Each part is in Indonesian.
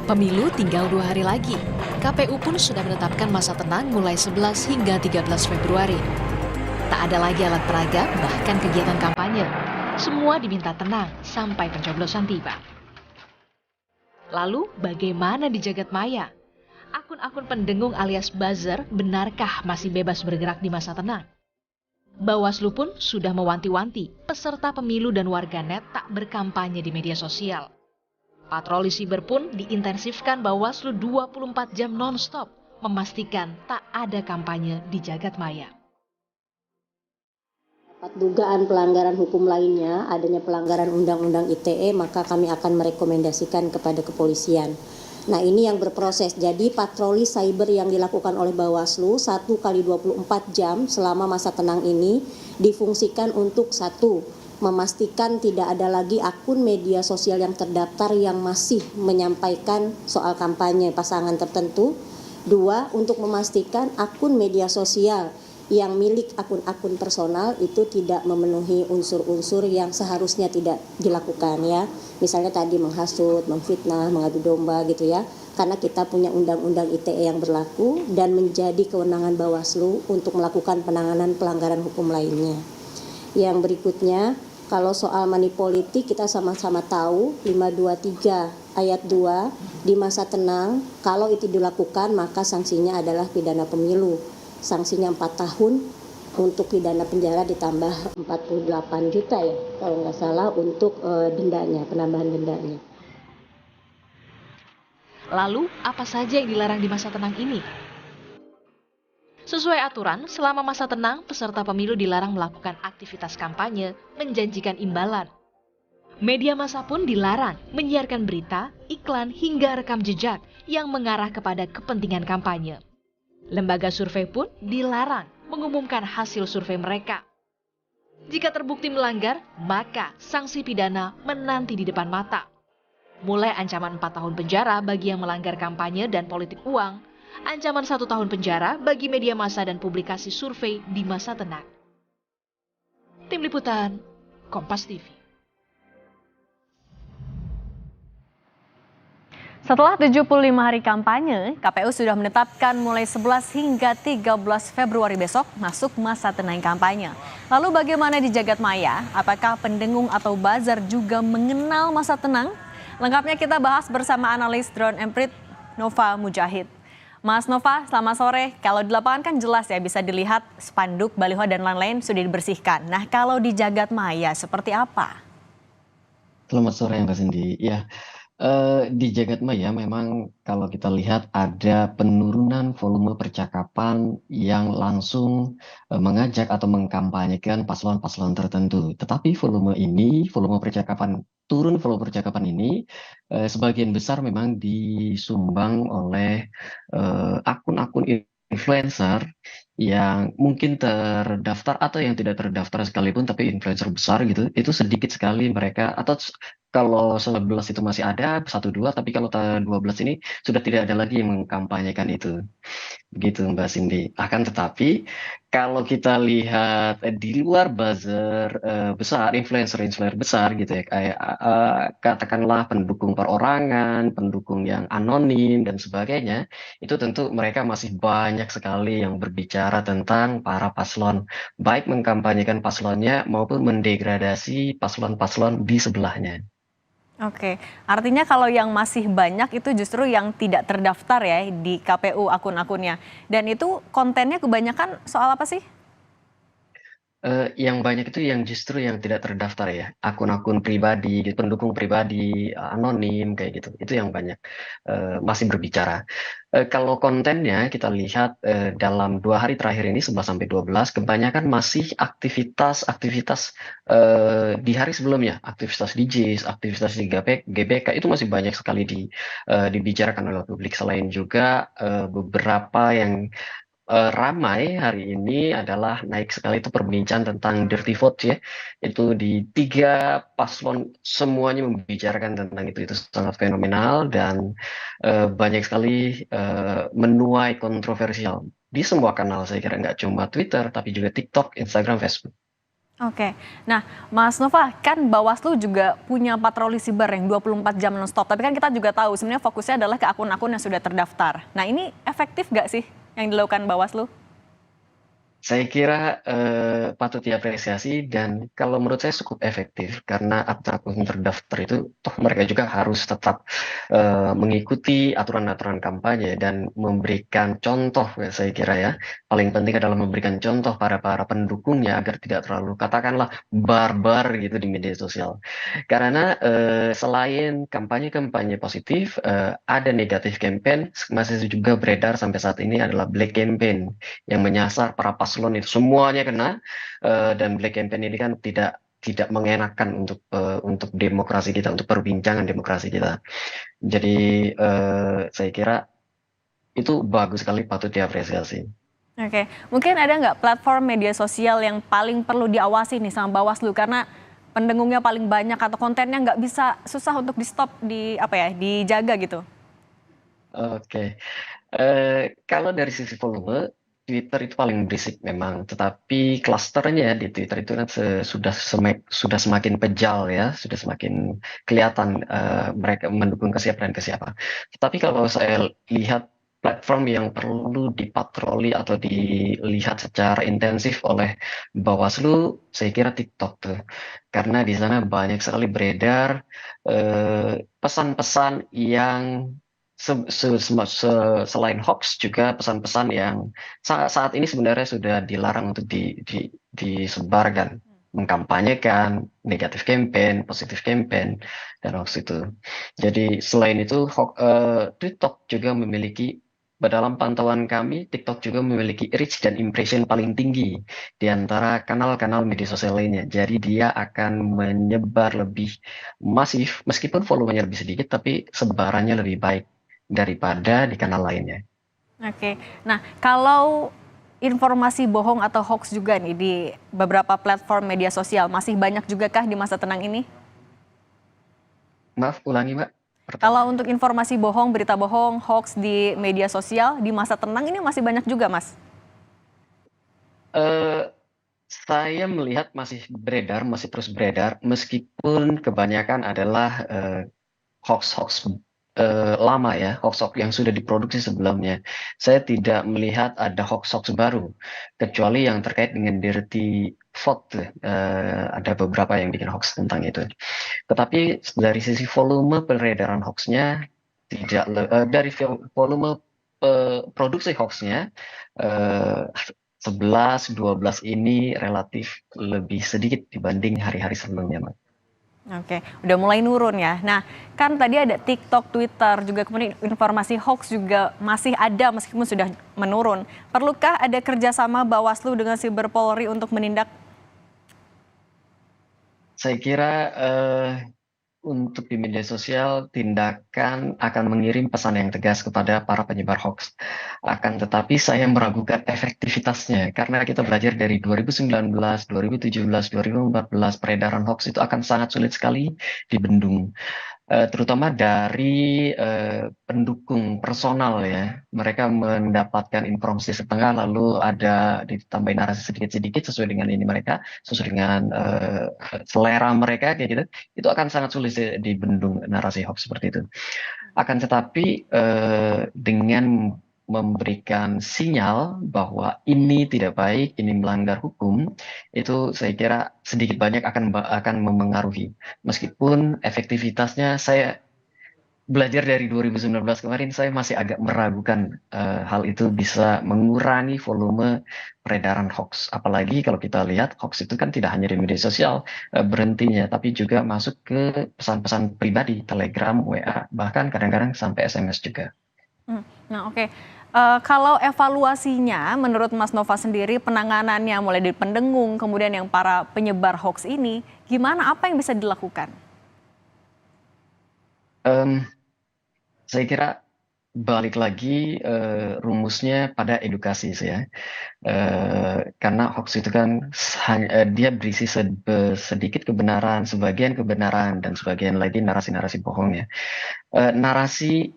Pemilu tinggal 2 hari lagi. KPU pun sudah menetapkan masa tenang mulai 11 hingga 13 Februari. Tak ada lagi alat peraga, bahkan kegiatan kampanye. Semua diminta tenang sampai pencoblosan tiba. Lalu, bagaimana di jagat maya? Akun-akun pendengung alias buzzer benarkah masih bebas bergerak di masa tenang? Bawaslu pun sudah mewanti-wanti peserta pemilu dan warganet tak berkampanye di media sosial. Patroli siber pun diintensifkan Bawaslu 24 jam non-stop, memastikan tak ada kampanye di jagat maya. Dugaan pelanggaran hukum lainnya, adanya pelanggaran Undang-Undang ITE, maka kami akan merekomendasikan kepada kepolisian. Nah, ini yang berproses. Jadi patroli cyber yang dilakukan oleh Bawaslu 1 kali 24 jam selama masa tenang ini difungsikan untuk satu, memastikan tidak ada lagi akun media sosial yang terdaftar yang masih menyampaikan soal kampanye pasangan tertentu. Dua, untuk memastikan akun media sosial yang milik akun-akun personal itu tidak memenuhi unsur-unsur yang seharusnya tidak dilakukan ya. Misalnya tadi menghasut, memfitnah, mengadu domba gitu ya. Karena kita punya undang-undang ITE yang berlaku dan menjadi kewenangan Bawaslu untuk melakukan penanganan pelanggaran hukum lainnya. Yang berikutnya, kalau soal money politik kita sama-sama tahu 523 ayat 2 di masa tenang kalau itu dilakukan maka sanksinya adalah pidana pemilu. Sanksinya 4 tahun, untuk pidana penjara ditambah 48 juta ya kalau nggak salah untuk dendanya, penambahan dendanya. Lalu, apa saja yang dilarang di masa tenang ini? Sesuai aturan, selama masa tenang, peserta pemilu dilarang melakukan aktivitas kampanye, menjanjikan imbalan. Media massa pun dilarang menyiarkan berita, iklan, hingga rekam jejak yang mengarah kepada kepentingan kampanye. Lembaga survei pun dilarang mengumumkan hasil survei mereka. Jika terbukti melanggar, maka sanksi pidana menanti di depan mata. Mulai ancaman 4 tahun penjara bagi yang melanggar kampanye dan politik uang, ancaman 1 tahun penjara bagi media massa dan publikasi survei di masa tenang. Tim Liputan, Kompas TV. Setelah 75 hari kampanye, KPU sudah menetapkan mulai 11 hingga 13 Februari besok masuk masa tenang kampanye. Lalu bagaimana di jagat maya? Apakah pendengung atau buzzer juga mengenal masa tenang? Lengkapnya kita bahas bersama analis Drone Emprit, Nova Mujahid. Mas Nova, selamat sore. Kalau di lapangan kan jelas ya bisa dilihat spanduk, baliho dan lain-lain sudah dibersihkan. Nah, kalau di jagat maya seperti apa? Selamat sore Mbak Cindy. Ya, di jagat maya memang kalau kita lihat ada penurunan volume percakapan yang langsung mengajak atau mengkampanyekan paslon-paslon tertentu. Tetapi volume percakapan ini sebagian besar memang disumbang oleh akun-akun influencer yang mungkin terdaftar atau yang tidak terdaftar sekalipun, tapi influencer besar gitu, itu sedikit sekali mereka, atau kalau 11 itu masih ada, 1-2, tapi kalau 12 ini sudah tidak ada lagi yang mengkampanyekan itu. Begitu Mbak Cindy. Akan tetapi kalau kita lihat di luar buzzer besar, influencer-influencer besar gitu ya, kayak katakanlah pendukung perorangan, pendukung yang anonim dan sebagainya, itu tentu mereka masih banyak sekali yang berbicara tentang para paslon, baik mengkampanyekan paslonnya maupun mendegradasi paslon-paslon di sebelahnya. Oke, artinya kalau yang masih banyak itu justru yang tidak terdaftar ya di KPU akun-akunnya. Dan itu kontennya kebanyakan soal apa sih? Yang banyak itu yang justru yang tidak terdaftar ya, akun-akun pribadi, pendukung pribadi, anonim kayak gitu, itu yang banyak masih berbicara. Kalau kontennya kita lihat dalam 2 hari terakhir ini 11-12 kebanyakan masih aktivitas-aktivitas di hari sebelumnya, aktivitas di JIS, aktivitas di GBK itu masih banyak sekali dibicarakan oleh publik. Selain juga beberapa yang ramai hari ini adalah naik sekali itu perbincangan tentang dirty vote ya, itu di 3 paslon semuanya membicarakan tentang itu sangat fenomenal dan banyak sekali menuai kontroversial di semua kanal, saya kira nggak cuma Twitter tapi juga TikTok, Instagram, Facebook. Oke. Nah, Mas Nova, kan Bawaslu juga punya patroli siber yang 24 jam nonstop. Tapi kan kita juga tahu sebenarnya fokusnya adalah ke akun-akun yang sudah terdaftar. Nah, ini efektif nggak sih yang dilakukan Bawaslu? Saya kira patut diapresiasi dan kalau menurut saya cukup efektif karena akun-akun terdaftar itu toh mereka juga harus tetap mengikuti aturan-aturan kampanye dan memberikan contoh ya, saya kira ya. Paling penting adalah memberikan contoh para pendukungnya agar tidak terlalu katakanlah barbar gitu di media sosial. Karena selain kampanye-kampanye positif, ada negatif campaign masih juga beredar sampai saat ini adalah black campaign yang menyasar para paslon itu semuanya kena dan black campaign ini kan tidak mengenakan untuk demokrasi kita, untuk perbincangan demokrasi kita. Jadi saya kira itu bagus sekali, patut diapresiasi. Oke, mungkin ada nggak platform media sosial yang paling perlu diawasi nih sama Bawaslu karena pendengungnya paling banyak atau kontennya nggak bisa susah untuk di stop di apa ya dijaga gitu? Oke, kalau dari sisi volume, Twitter itu paling berisik memang, tetapi klasternya di Twitter itu kan sudah semakin pejal ya, sudah semakin kelihatan mereka mendukung ke siapa dan ke siapa. Tetapi kalau saya lihat platform yang perlu dipatroli atau dilihat secara intensif oleh Bawaslu, saya kira TikTok tuh, karena di sana banyak sekali beredar pesan-pesan yang selain hoax juga pesan-pesan yang saat ini sebenarnya sudah dilarang untuk disebarkan, mengkampanyekan negatif campaign, positif campaign, dan hoax itu. Jadi selain itu TikTok juga memiliki dalam pantauan kami, TikTok juga memiliki reach dan impression paling tinggi di antara kanal-kanal media sosial lainnya. Jadi dia akan menyebar lebih masif, meskipun volumenya lebih sedikit, tapi sebarannya lebih baik daripada di kanal lainnya. Oke, nah kalau informasi bohong atau hoax juga nih di beberapa platform media sosial masih banyak juga kah di masa tenang ini? Maaf, ulangi Mbak Kalau pertanyaan. untuk informasi bohong, berita bohong, hoax di media sosial di masa tenang ini masih banyak juga, Mas? Eh, saya melihat masih terus beredar, meskipun kebanyakan adalah hoax-hoax lama ya, hoax-hoax yang sudah diproduksi sebelumnya. Saya tidak melihat ada hoax-hoax baru, kecuali yang terkait dengan dirty vote. Ada beberapa yang bikin hoax tentang itu. Tetapi dari sisi volume peredaran hoaxnya dari volume produksi hoaxnya eh, 11-12 ini relatif lebih sedikit dibanding hari-hari sebelumnya, Mbak. Oke, udah mulai nurun ya. Nah, kan tadi ada TikTok, Twitter, juga kemudian informasi hoax juga masih ada meskipun sudah menurun. Perlukah ada kerjasama Bawaslu dengan Siber Polri untuk menindak? Saya kira untuk di media sosial tindakan akan mengirim pesan yang tegas kepada para penyebar hoax. Akan tetapi saya meragukan efektivitasnya karena kita belajar dari 2019, 2017, 2014 peredaran hoax itu akan sangat sulit sekali dibendung. Terutama dari pendukung personal ya. Mereka mendapatkan informasi setengah lalu ada ditambahin narasi sedikit-sedikit sesuai dengan ini mereka, sesuai dengan selera mereka kayak gitu. Itu akan sangat sulit dibendung narasi hoax seperti itu. Akan tetapi dengan memberikan sinyal bahwa ini tidak baik, ini melanggar hukum, itu saya kira sedikit banyak akan memengaruhi. Meskipun efektivitasnya saya belajar dari 2019 kemarin, saya masih agak meragukan hal itu bisa mengurangi volume peredaran hoax. Apalagi kalau kita lihat hoax itu kan tidak hanya di media sosial berhentinya, tapi juga masuk ke pesan-pesan pribadi, Telegram, WA, bahkan kadang-kadang sampai SMS juga. Nah, oke. Kalau evaluasinya menurut Mas Nova sendiri penanganannya mulai dari pendengung kemudian yang para penyebar hoax ini, gimana apa yang bisa dilakukan? Em, saya kira balik lagi rumusnya pada edukasi sih ya. Karena hoax itu kan dia berisi sedikit kebenaran, sebagian kebenaran, dan sebagian lagi narasi-narasi bohong ya. narasi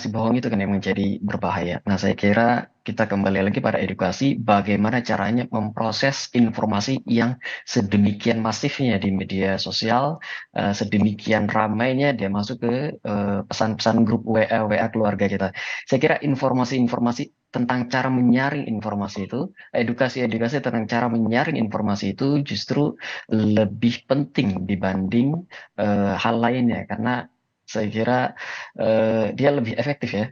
bohong itu kan yang menjadi berbahaya. Nah, saya kira kita kembali lagi pada edukasi bagaimana caranya memproses informasi yang sedemikian masifnya di media sosial, sedemikian ramainya dia masuk ke pesan-pesan grup WA keluarga kita. Saya kira informasi-informasi tentang cara menyaring informasi itu, edukasi-edukasi tentang cara menyaring informasi itu justru lebih penting dibanding hal lainnya, karena saya kira dia lebih efektif ya,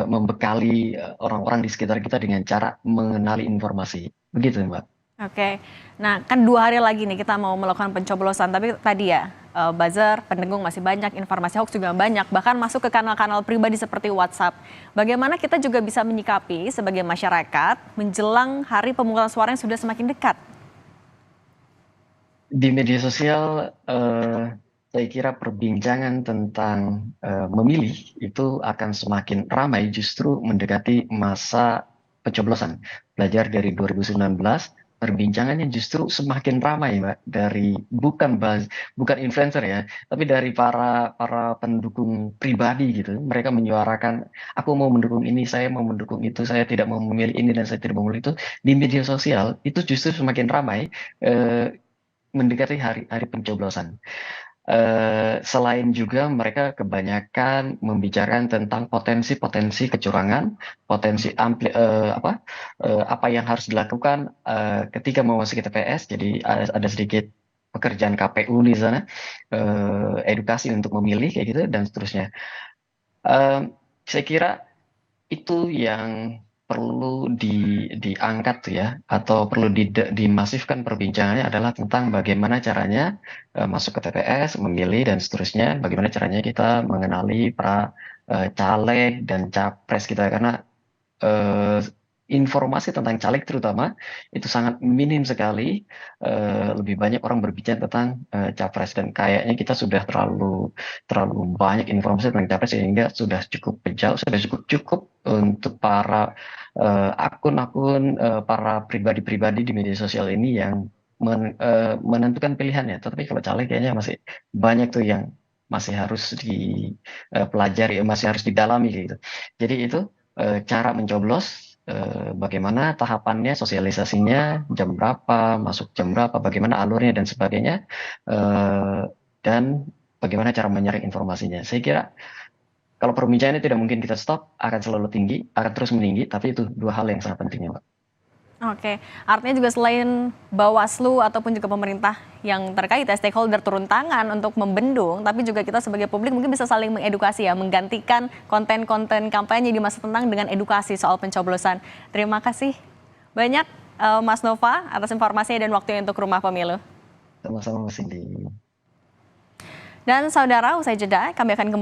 membekali orang-orang di sekitar kita dengan cara mengenali informasi. Begitu, Mbak. Oke, nah kan 2 hari lagi nih kita mau melakukan pencoblosan, tapi tadi ya buzzer, pendengung masih banyak, informasi hoax juga banyak, bahkan masuk ke kanal-kanal pribadi seperti WhatsApp. Bagaimana kita juga bisa menyikapi sebagai masyarakat menjelang hari pemungutan suara yang sudah semakin dekat? Di media sosial, saya kira perbincangan tentang memilih itu akan semakin ramai justru mendekati masa pencoblosan. Belajar dari 2019, perbincangannya justru semakin ramai, Mbak, dari bukan influencer ya, tapi dari para pendukung pribadi gitu. Mereka menyuarakan, aku mau mendukung ini, saya mau mendukung itu, saya tidak mau memilih ini dan saya tidak mau memilih itu. Di media sosial itu justru semakin ramai mendekati hari pencoblosan. Selain juga mereka kebanyakan membicarakan tentang potensi-potensi kecurangan, potensi apa yang harus dilakukan ketika memasuki TPS. Jadi ada sedikit pekerjaan KPU di sana, edukasi untuk memilih kayak gitu dan seterusnya. Saya kira itu yang perlu diangkat tuh ya, atau perlu dimasifkan perbincangannya adalah tentang bagaimana caranya masuk ke TPS, memilih dan seterusnya, bagaimana caranya kita mengenali para caleg dan capres kita, karena eh, informasi tentang caleg terutama itu sangat minim sekali. Lebih banyak orang berbicara tentang capres, dan kayaknya kita sudah terlalu banyak informasi tentang capres sehingga sudah cukup jauh, sudah cukup untuk para akun-akun para pribadi-pribadi di media sosial ini yang menentukan pilihannya. Tetapi kalau caleg kayaknya masih banyak tuh yang masih harus dipelajari, masih harus didalami gitu. Jadi itu cara mencoblos, bagaimana tahapannya, sosialisasinya, jam berapa, masuk jam berapa, bagaimana alurnya dan sebagainya, dan bagaimana cara menyaring informasinya. Saya kira kalau perbincangan ini tidak mungkin kita stop, akan selalu tinggi, akan terus meninggi, tapi itu 2 hal yang sangat penting ya, Pak. Oke, artinya juga selain Bawaslu ataupun juga pemerintah yang terkait ya, stakeholder turun tangan untuk membendung, tapi juga kita sebagai publik mungkin bisa saling mengedukasi ya, menggantikan konten-konten kampanye di masa tenang dengan edukasi soal pencoblosan. Terima kasih banyak Mas Nova atas informasinya dan waktunya untuk Rumah Pemilu. Sama-sama Mas Cindy. Dan saudara, usai jeda kami akan kembali